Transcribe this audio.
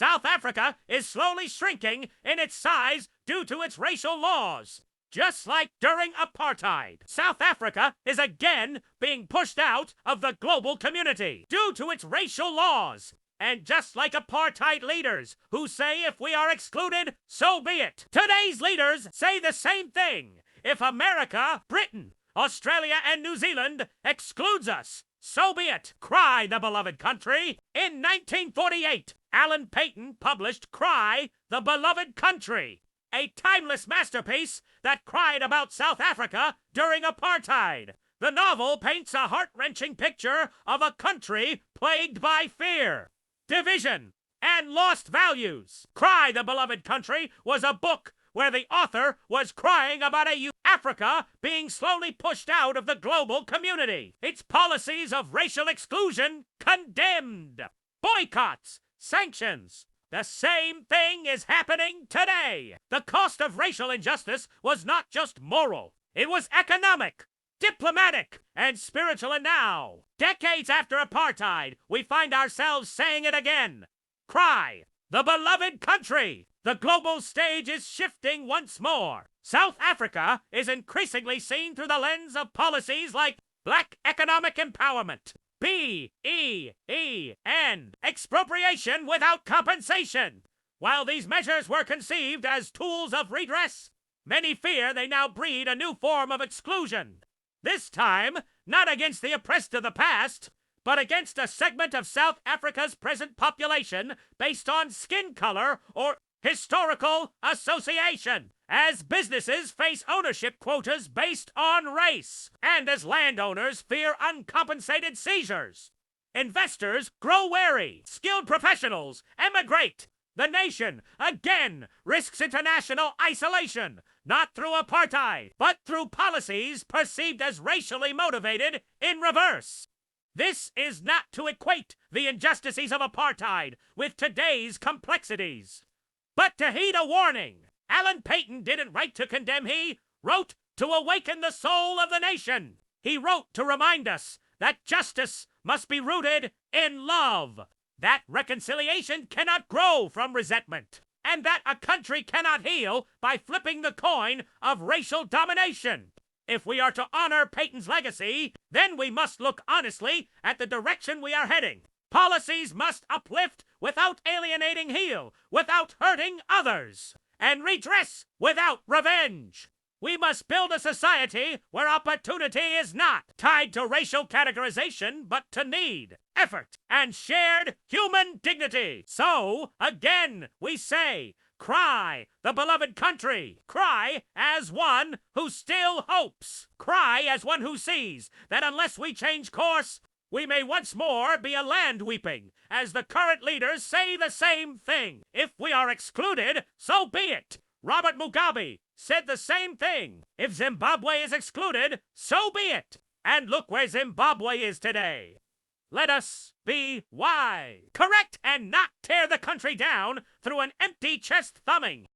South Africa is slowly shrinking in its size due to its racial laws. Just like during apartheid, South Africa is again being pushed out of the global community due to its racial laws. And just like apartheid leaders who say if we are excluded, so be it, today's leaders say the same thing. If America, Britain, Australia, and New Zealand excludes us, so be it. Cry, the beloved country. In 1948, Alan Paton published Cry, the Beloved Country, a timeless masterpiece that cried about South Africa during apartheid. The novel paints a heart-wrenching picture of a country plagued by fear, division, and lost values. Cry, the Beloved Country was a book where the author was crying about Africa being slowly pushed out of the global community. Its policies of racial exclusion condemned. Boycotts, sanctions. The same thing is happening today. The cost of racial injustice was not just moral. It was economic, diplomatic, and spiritual. And now, decades after apartheid, we find ourselves saying it again. Cry, the beloved country. The global stage is shifting once more. South Africa is increasingly seen through the lens of policies like black economic empowerment, BEE, expropriation without compensation. While these measures were conceived as tools of redress, many fear they now breed a new form of exclusion. This time, not against the oppressed of the past, but against a segment of South Africa's present population based on skin color or historical association, as businesses face ownership quotas based on race, and as landowners fear uncompensated seizures. Investors grow wary, skilled professionals emigrate. The nation, again, risks international isolation, not through apartheid, but through policies perceived as racially motivated in reverse. This is not to equate the injustices of apartheid with today's complexities, but to heed a warning. Alan Paton didn't write to condemn, he wrote to awaken the soul of the nation. He wrote to remind us that justice must be rooted in love, that reconciliation cannot grow from resentment, and that a country cannot heal by flipping the coin of racial domination. If we are to honor Paton's legacy, then we must look honestly at the direction we are heading. Policies must uplift without alienating, heal without hurting others, and redress without revenge. We must build a society where opportunity is not tied to racial categorization, but to need, effort, and shared human dignity. So, again, we say, cry, the beloved country. Cry as one who still hopes. Cry as one who sees that unless we change course, we may once more be a land weeping, as the current leaders say the same thing. If we are excluded, so be it. Robert Mugabe said the same thing. If Zimbabwe is excluded, so be it. And look where Zimbabwe is today. Let us be wise, correct, and not tear the country down through an empty chest thumbing.